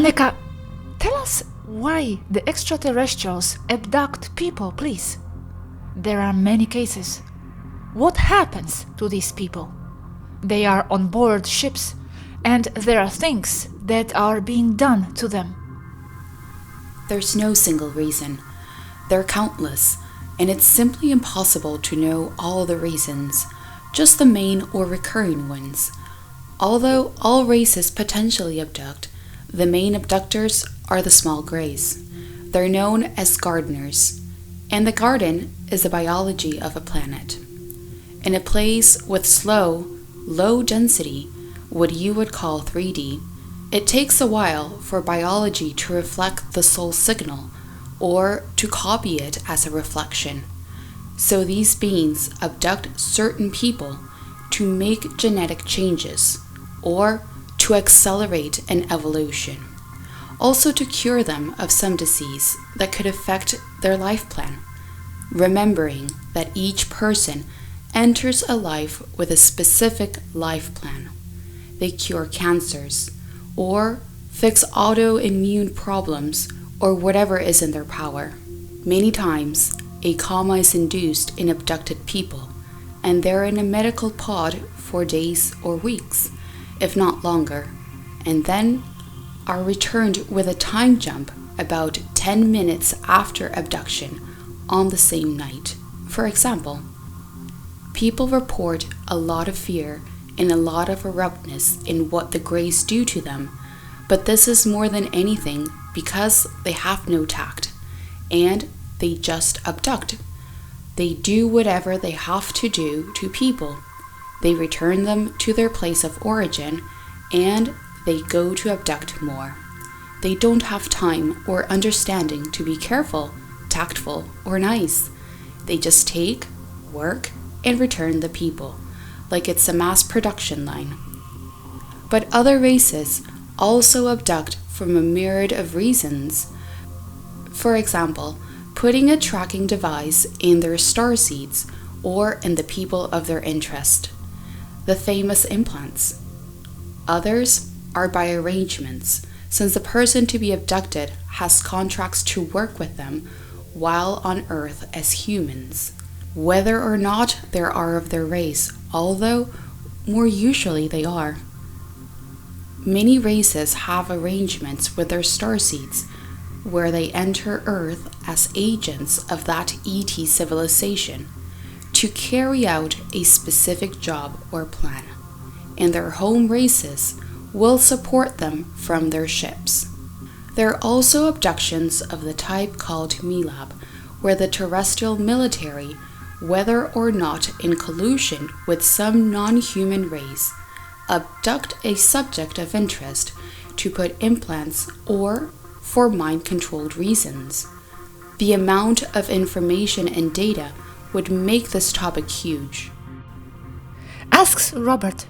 Anéeka, tell us why the extraterrestrials abduct people, please. There are many cases. What happens to these people? They are on board ships, and there are things that are being done to them. There's no single reason. They're countless, and it's simply impossible to know all the reasons, just the main or recurring ones. Although all races potentially abduct, the main abductors are the small greys. They're known as gardeners, and the garden is the biology of a planet. In a place with slow, low density, what you would call 3D, it takes a while for biology to reflect the soul signal, or to copy it as a reflection. So these beings abduct certain people to make genetic changes, or to accelerate an evolution. Also to cure them of some disease that could affect their life plan, remembering that each person enters a life with a specific life plan. They cure cancers, or fix autoimmune problems, or whatever is in their power. Many times, a coma is induced in abducted people, and they're in a medical pod for days or weeks, if not longer, and then are returned with a time jump about 10 minutes after abduction on the same night. For example, people report a lot of fear and a lot of abruptness in what the greys do to them, but this is more than anything because they have no tact, and they just abduct. They do whatever they have to do to people. They return them to their place of origin, and they go to abduct more. They don't have time or understanding to be careful, tactful, or nice. They just take, work, and return the people, like it's a mass production line. But other races also abduct from a myriad of reasons. For example, putting a tracking device in their starseeds or in the people of their interest, the famous implants. Others are by arrangements, since the person to be abducted has contracts to work with them while on Earth as humans, whether or not they are of their race, although more usually they are. Many races have arrangements with their starseeds where they enter Earth as agents of that ET civilization to carry out a specific job or plan, and their home races will support them from their ships. There are also abductions of the type called MILAB, where the terrestrial military, whether or not in collusion with some non-human race, abduct a subject of interest to put implants or for mind-controlled reasons. The amount of information and data would make this topic huge. Asks Robert,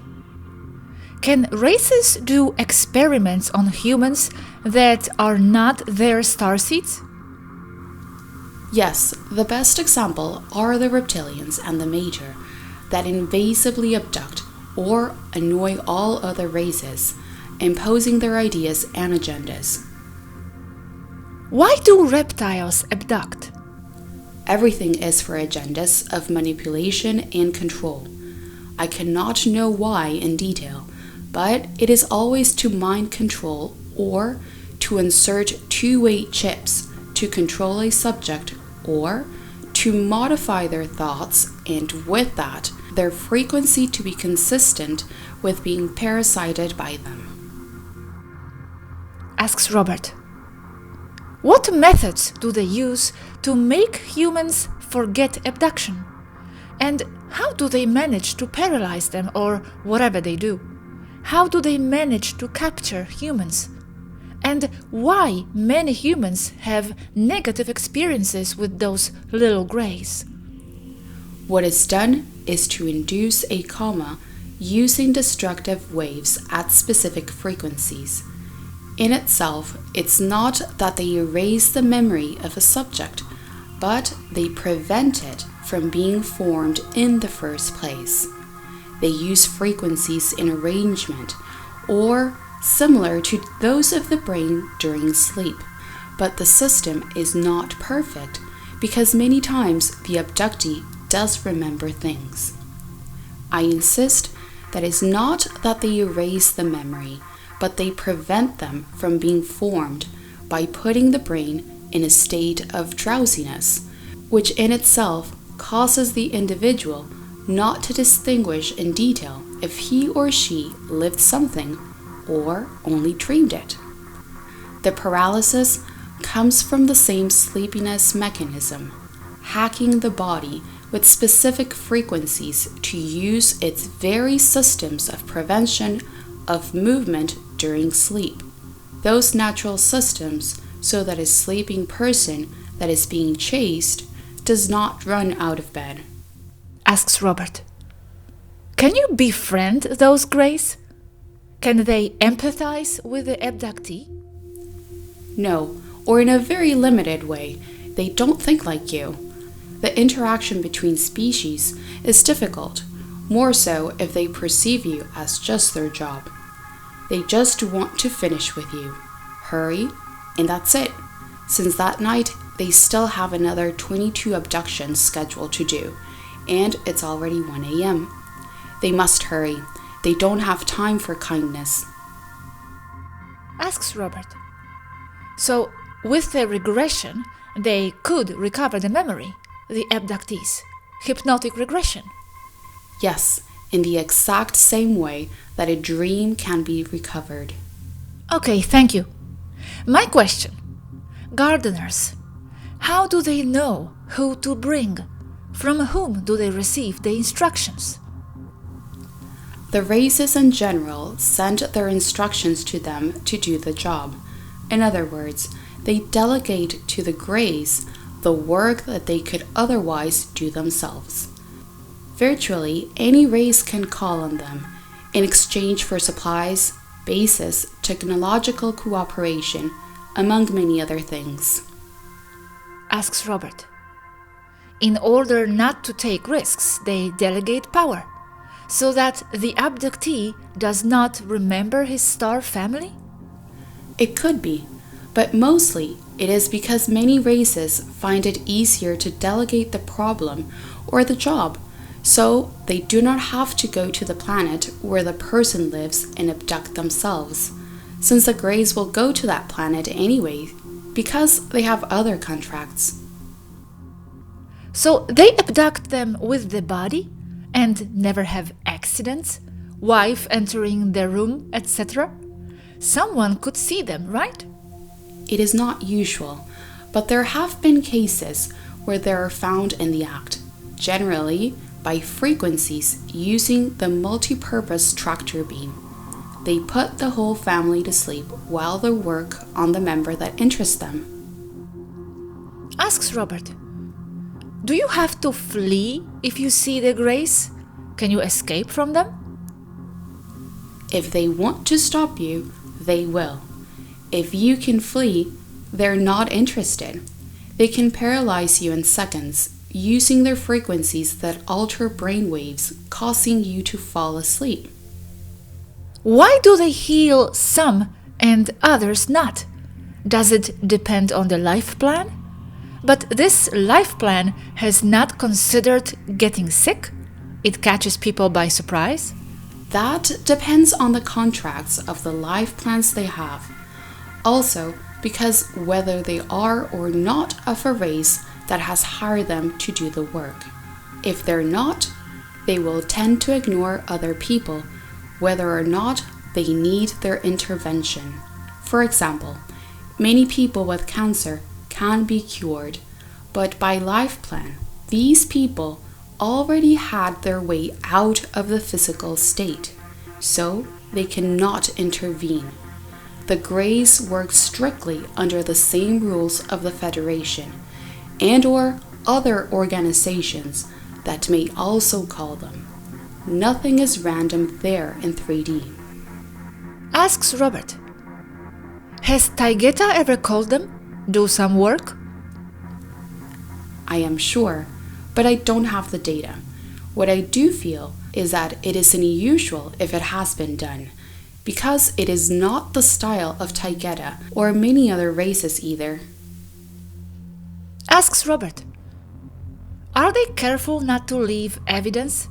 can races do experiments on humans that are not their starseeds? Yes, the best example are the reptilians and the Mater that invasively abduct or annoy all other races, imposing their ideas and agendas. Why do reptiles abduct? Everything is for agendas of manipulation and control. I cannot know why in detail, but it is always to mind control or to insert two-way chips to control a subject or to modify their thoughts, and with that, their frequency to be consistent with being parasited by them. Asks Robert, what methods do they use to make humans forget abduction? And how do they manage to paralyze them or whatever they do? How do they manage to capture humans? And why many humans have negative experiences with those little greys? What is done is to induce a coma using destructive waves at specific frequencies. In itself, it's not that they erase the memory of a subject, but they prevent it from being formed in the first place. They use frequencies in arrangement or similar to those of the brain during sleep, but the system is not perfect because many times the abductee does remember things. I insist that it's not that they erase the memory, but they prevent them from being formed by putting the brain in a state of drowsiness, which in itself causes the individual not to distinguish in detail if he or she lived something or only dreamed it. The paralysis comes from the same sleepiness mechanism, hacking the body with specific frequencies to use its very systems of prevention of movement during sleep. Those natural systems so that a sleeping person that is being chased does not run out of bed. Asks Robert. Can you befriend those greys? Can they empathize with the abductee? No, or in a very limited way. They don't think like you. The interaction between species is difficult, more so if they perceive you as just their job. They just want to finish with you, hurry, and that's it. Since that night, they still have another 22 abductions scheduled to do, and it's already 1 a.m. They must hurry. They don't have time for kindness. Asks Robert. So, with the regression, they could recover the memory, the abductees. Hypnotic regression. Yes, in the exact same way that a dream can be recovered. Okay, thank you. My question. Gardeners. How do they know who to bring? From whom do they receive the instructions? The races in general send their instructions to them to do the job. In other words, they delegate to the Greys the work that they could otherwise do themselves. Virtually any race can call on them in exchange for supplies, bases, technological cooperation, among many other things. Asks Robert. In order not to take risks, they delegate power, so that the abductee does not remember his star family? It could be, but mostly it is because many races find it easier to delegate the problem or the job, so they do not have to go to the planet where the person lives and abduct themselves, since the Greys will go to that planet anyway because they have other contracts. So they abduct them with the body and never have accidents, wife entering their room, etc. Someone could see them, right? It is not usual, but there have been cases where they are found in the act, generally by frequencies using the multi-purpose tractor beam. They put the whole family to sleep while they work on the member that interests them. Asks Robert. Do you have to flee if you see the Greys? Can you escape from them? If they want to stop you, they will. If you can flee, they're not interested. They can paralyze you in seconds using their frequencies that alter brainwaves, causing you to fall asleep. Why do they heal some and others not? Does it depend on the life plan? But this life plan has not considered getting sick? It catches people by surprise? That depends on the contracts of the life plans they have. Also, because whether they are or not of a race that has hired them to do the work. If they're not, they will tend to ignore other people, whether or not they need their intervention. For example, many people with cancer can be cured, but by life plan, these people already had their way out of the physical state, so they cannot intervene. The Greys work strictly under the same rules of the Federation and or other organizations that may also call them. Nothing is random there in 3D. Asks Robert. Has Taygeta ever called them? Do some work? I am sure, but I don't have the data. What I do feel is that it is unusual if it has been done. because it is not the style of Taygeta or many other races either. Asks Robert. Are they careful not to leave evidence?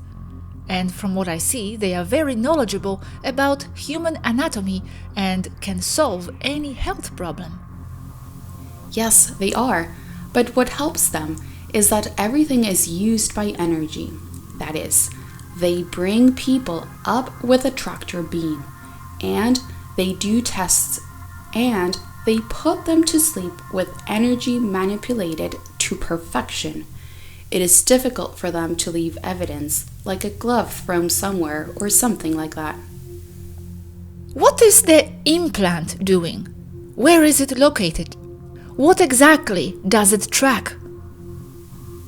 And from what I see, they are very knowledgeable about human anatomy and can solve any health problem. Yes, they are, but what helps them is that everything is used by energy. That is, they bring people up with a tractor beam, and they do tests, and they put them to sleep with energy manipulated to perfection. It is difficult for them to leave evidence, like a glove thrown somewhere or something like that. What is the implant doing? Where is it located? What exactly does it track?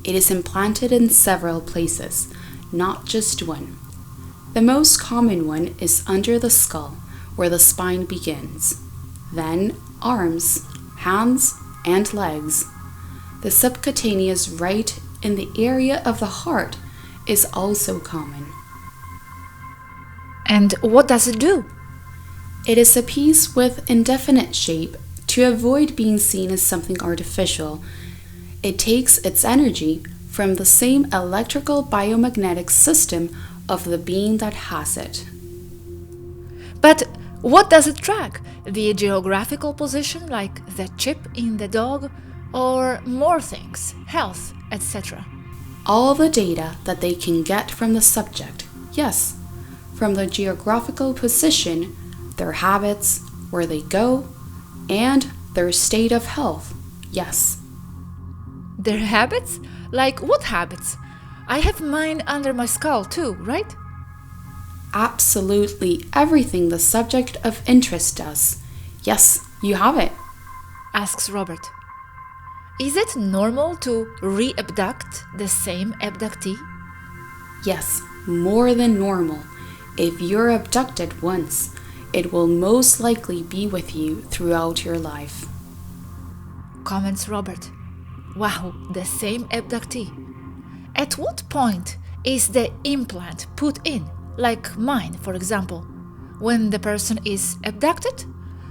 It is implanted in several places, not just one. The most common one is under the skull, where the spine begins. Then arms, hands, and legs. The subcutaneous right in the area of the heart is also common. And what does it do? It is a piece with indefinite shape to avoid being seen as something artificial. It takes its energy from the same electrical biomagnetic system of the being that has it. But what does it track? The geographical position, like the chip in the dog, or more things, health, etc.? All the data that they can get from the subject, yes. From the geographical position, their habits, where they go, and their state of health, yes. Their habits? Like what habits? I have mine under my skull too, right? Absolutely everything the subject of interest does. Yes, you have it. Asks Robert. Is it normal to re-abduct the same abductee? Yes, more than normal. If you're abducted once, it will most likely be with you throughout your life. Comments Robert. Wow, the same abductee. At what point is the implant put in, like mine, for example? When the person is abducted?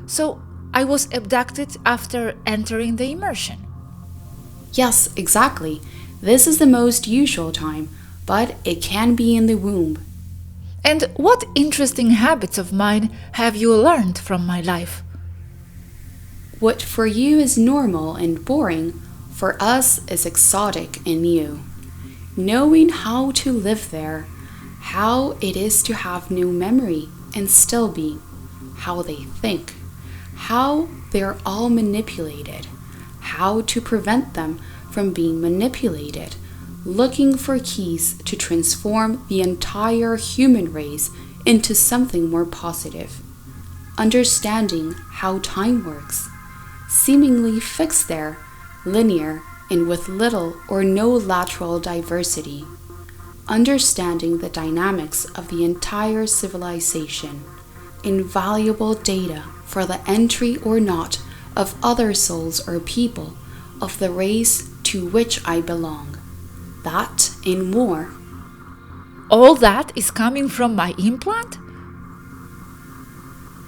So I was abducted after entering the immersion. Yes, exactly. This is the most usual time, but it can be in the womb. And what interesting habits of mine have you learned from my life? What for you is normal and boring, for us is exotic and new. Knowing how to live there, how it is to have no memory and still be, how they think, how they're all manipulated, how to prevent them from being manipulated, looking for keys to transform the entire human race into something more positive, understanding how time works, seemingly fixed there, linear and with little or no lateral diversity, understanding the dynamics of the entire civilization, invaluable data for the entry or not of other souls or people of the race to which I belong. That and more. All that is coming from my implant?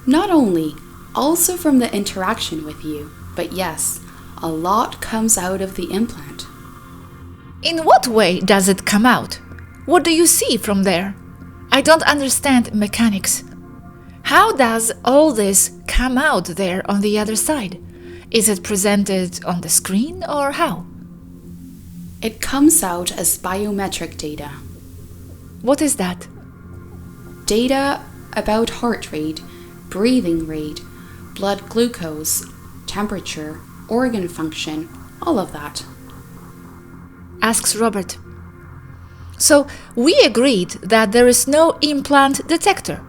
Not only, also from the interaction with you, but yes, a lot comes out of the implant. In what way does it come out? What do you see from there? I don't understand mechanics. How does all this come out there on the other side? Is it presented on the screen or how? It comes out as biometric data. What is that? Data about heart rate, breathing rate, blood glucose, temperature, organ function, all of that. Asks Robert. So we agreed that there is no implant detector.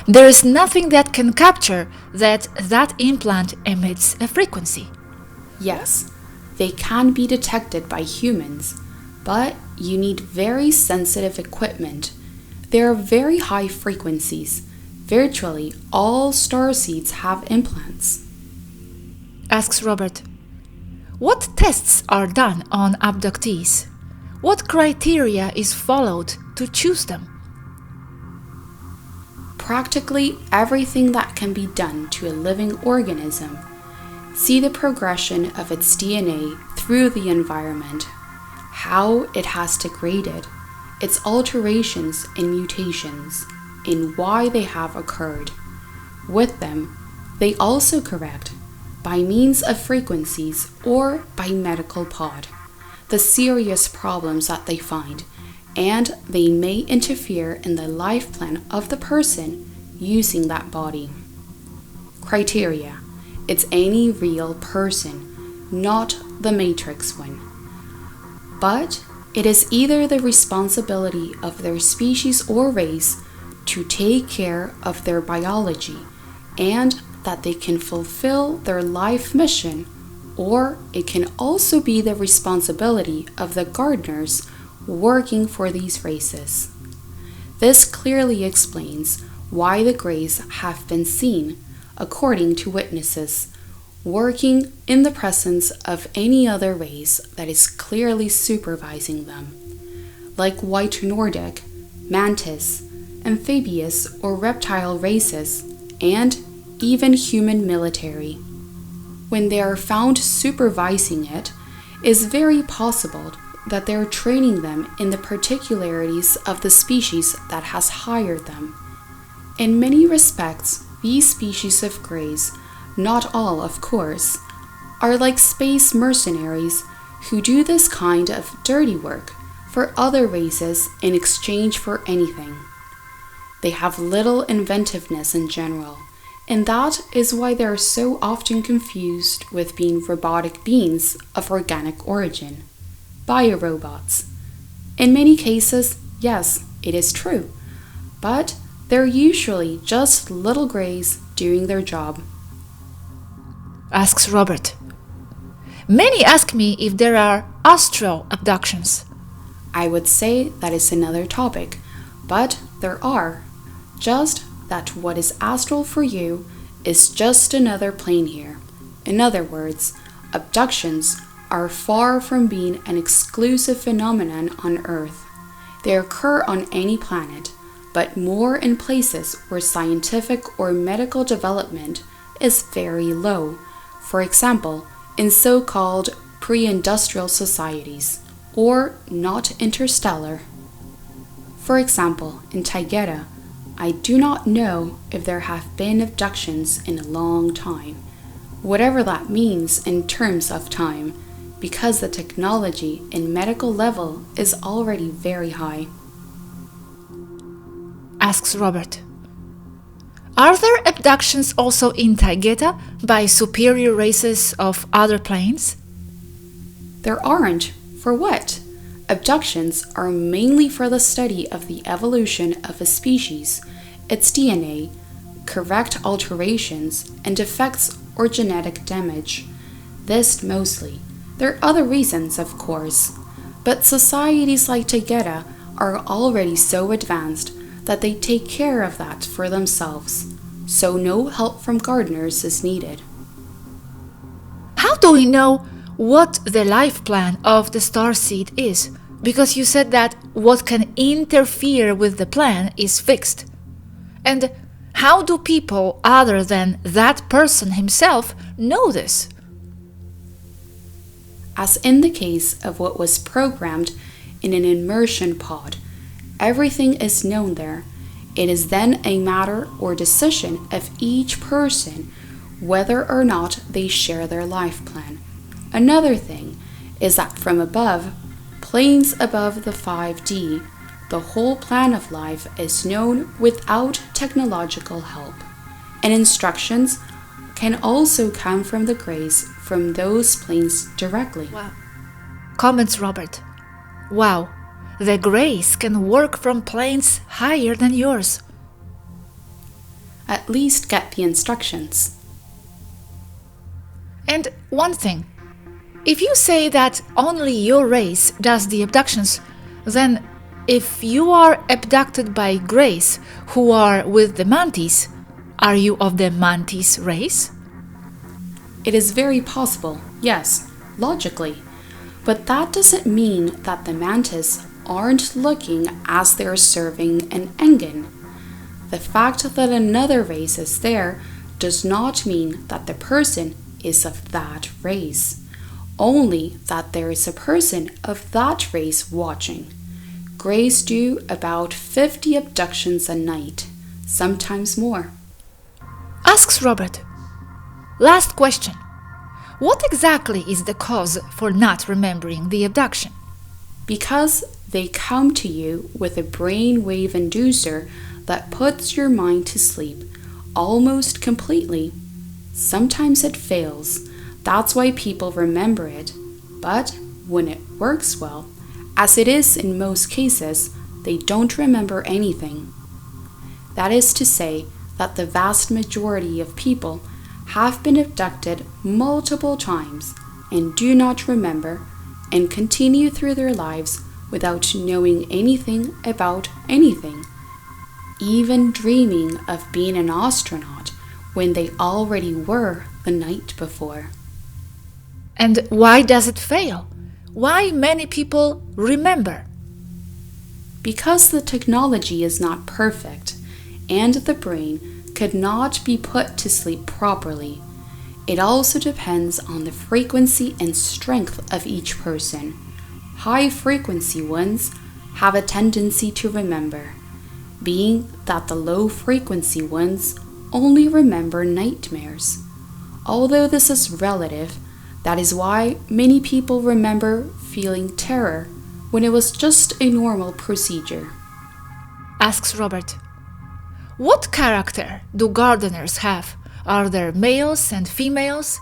There is nothing that can capture that implant emits a frequency. Yes, they can be detected by humans, but you need very sensitive equipment. There are very high frequencies. Virtually all starseeds have implants. Asks Robert. What tests are done on abductees? What criteria is followed to choose them? practically everything that can be done to a living organism. See the progression of its DNA through the environment, how it has degraded, its alterations and mutations, and why they have occurred. With them, they also correct, by means of frequencies or by medical pod, the serious problems that they find, and they may interfere in the life plan of the person using that body. Criteria: it's any real person, not the Matrix one. But it is either the responsibility of their species or race to take care of their biology and that they can fulfill their life mission, or it can also be the responsibility of the gardeners working for these races. This clearly explains why the Greys have been seen, according to witnesses, working in the presence of any other race that is clearly supervising them, like White Nordic, Mantis, amphibious or reptile races, and even human military. When they are found supervising it, is very possible that they are training them in the particularities of the species that has hired them. In many respects, these species of Greys, not all of course, are like space mercenaries who do this kind of dirty work for other races in exchange for anything. They have little inventiveness in general, and that is why they are so often confused with being robotic beings of organic origin, biorobots. In many cases, yes, it is true, but they're usually just little Greys doing their job. Asks Robert. Many ask me if there are astral abductions. I would say that is another topic, but there are. Just that what is astral for you is just another plane here. In other words, abductions are far from being an exclusive phenomenon on Earth. They occur on any planet, but more in places where scientific or medical development is very low. For example, in so-called pre-industrial societies, or not interstellar. For example, in Taygeta, I do not know if there have been abductions in a long time, whatever that means in terms of time, because the technology and medical level is already very high. Asks Robert. Are there abductions also in Taygeta by superior races of other planes? There aren't. For what? Abductions are mainly for the study of the evolution of a species, its DNA, correct alterations, and defects or genetic damage. This mostly. There are other reasons, of course, but societies like Taygeta are already so advanced that they take care of that for themselves, so no help from gardeners is needed. How do we know what the life plan of the starseed is? Because you said that what can interfere with the plan is fixed. And how do people other than that person himself know this? As in the case of what was programmed in an immersion pod, everything is known there. It is then a matter or decision of each person whether or not they share their life plan. Another thing is that from above, planes above the 5D, the whole plan of life is known without technological help, and instructions can also come from the Greys from those planes directly. Wow. Comments Robert. Wow, the Greys can work from planes higher than yours. At least get the instructions. And one thing, if you say that only your race does the abductions, then if you are abducted by Greys who are with the Mantis, are you of the Mantis race? It is very possible, yes, logically. But that doesn't mean that the Mantis aren't looking as they're serving an engine. The fact that another race is there does not mean that the person is of that race, only that there is a person of that race watching. Greys do about 50 abductions a night, sometimes more. Asks Robert. Last question. What exactly is the cause for not remembering the abduction? Because they come to you with a brainwave inducer that puts your mind to sleep almost completely. Sometimes it fails. That's why people remember it. But when it works well, as it is in most cases, they don't remember anything. That is to say that the vast majority of people have been abducted multiple times and do not remember and continue through their lives without knowing anything about anything, even dreaming of being an astronaut when they already were the night before. And why does it fail? Why many people remember? Because the technology is not perfect and the brain could not be put to sleep properly. It also depends on the frequency and strength of each person. High frequency ones have a tendency to remember, being that the low frequency ones only remember nightmares. Although this is relative, that is why many people remember feeling terror when it was just a normal procedure. Asks Robert. What character do gardeners have? Are there males and females?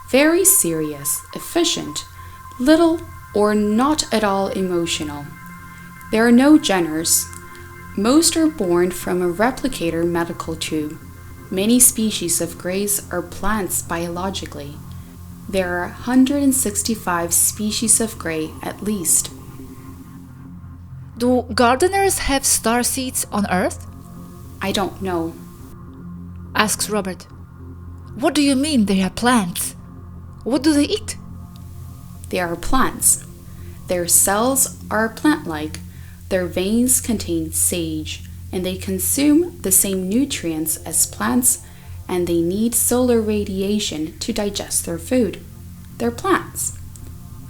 Very serious, efficient, little or not at all emotional. There are no genders. Most are born from a replicator medical tube. Many species of greys are plants biologically. There are 165 species of grey at least. Do gardeners have starseeds on Earth? I don't know. Asks Robert. What do you mean they are plants? What do they eat? They are plants. Their cells are plant-like. Their veins contain sage, and they consume the same nutrients as plants, and they need solar radiation to digest their food. They're plants.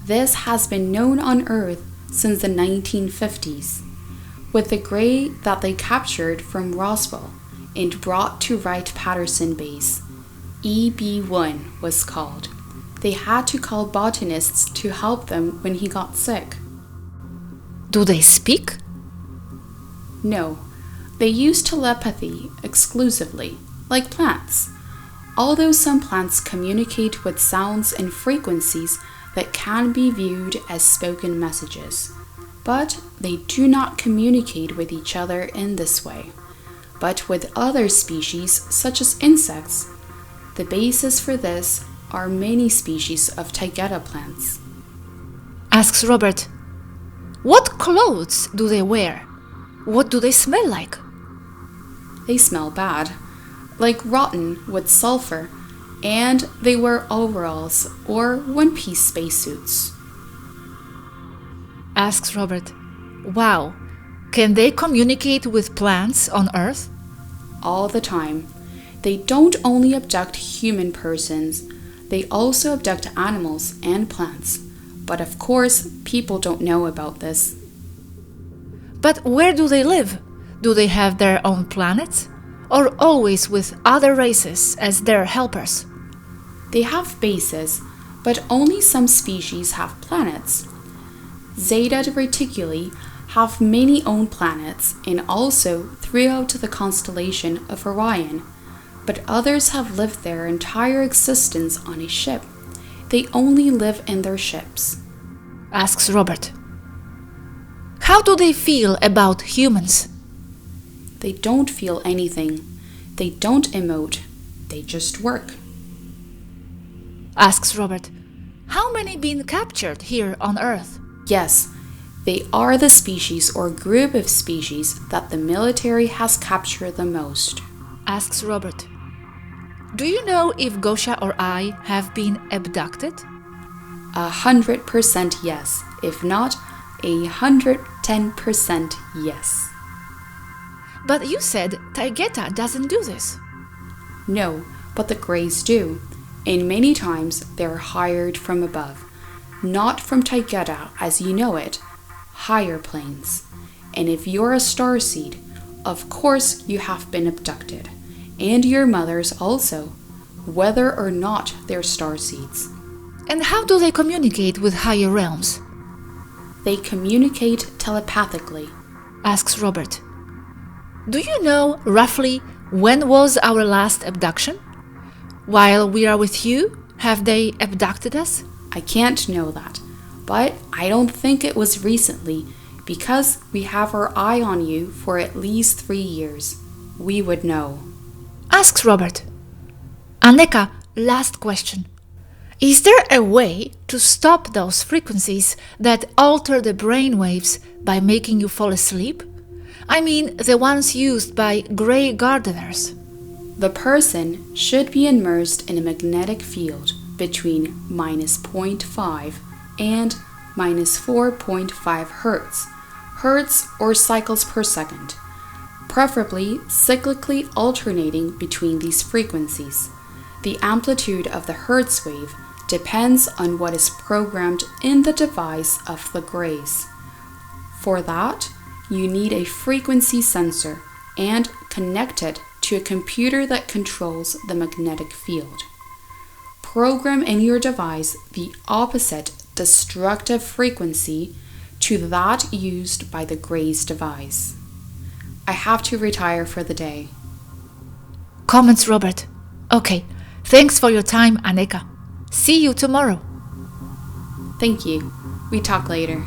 This has been known on Earth since the 1950s, with the grey that they captured from Roswell and brought to Wright-Patterson Base. EB-1 was called. They had to call botanists to help them when he got sick. Do they speak? No, they use telepathy exclusively, like plants. Although some plants communicate with sounds and frequencies that can be viewed as spoken messages, but they do not communicate with each other in this way, but with other species such as insects. The basis for this are many species of Taygeta plants. Asks Robert. What clothes do they wear? What do they smell like? They smell bad, like rotten with sulfur, and they wear overalls or one-piece spacesuits. Asks Robert. Wow, can they communicate with plants on Earth? All the time. They don't only abduct human persons, they also abduct animals and plants. But of course, people don't know about this. But where do they live? Do they have their own planets? Or always with other races as their helpers? They have bases, but only some species have planets. Zeta Reticuli have many own planets and also throughout the constellation of Orion, but others have lived their entire existence on a ship. They only live in their ships. Asks Robert. How do they feel about humans? They don't feel anything. They don't emote. They just work. Asks Robert. How many been captured here on Earth? Yes, they are the species or group of species that the military has captured the most. Asks Robert. Do you know if Gosha or I have been abducted? 100% yes, if not 110% yes. But you said Taygeta doesn't do this. No, but the Greys do, and many times they're hired from above, not from Taygeta as you know it, higher planes. And if you're a starseed, of course you have been abducted, and your mothers also, whether or not they're starseeds. And how do they communicate with higher realms? They communicate telepathically, Asks Robert. Do you know roughly when was our last abduction? While we are with you, have they abducted us? I can't know that, but I don't think it was recently, because we have our eye on you for at least 3 years. We would know. Asks Robert. Anéeka, last question. Is there a way to stop those frequencies that alter the brainwaves by making you fall asleep? I mean, the ones used by Grey Gardeners. The person should be immersed in a magnetic field between -0.5 and -4.5 hertz or cycles per second, preferably cyclically alternating between these frequencies. The amplitude of the hertz wave depends on what is programmed in the device of the Greys. For that, you need a frequency sensor and connect it to a computer that controls the magnetic field. Program in your device the opposite destructive frequency to that used by the Greys device. I have to retire for the day. Comments Robert. Okay, thanks for your time, Anéeka. See you tomorrow. Thank you. We talk later.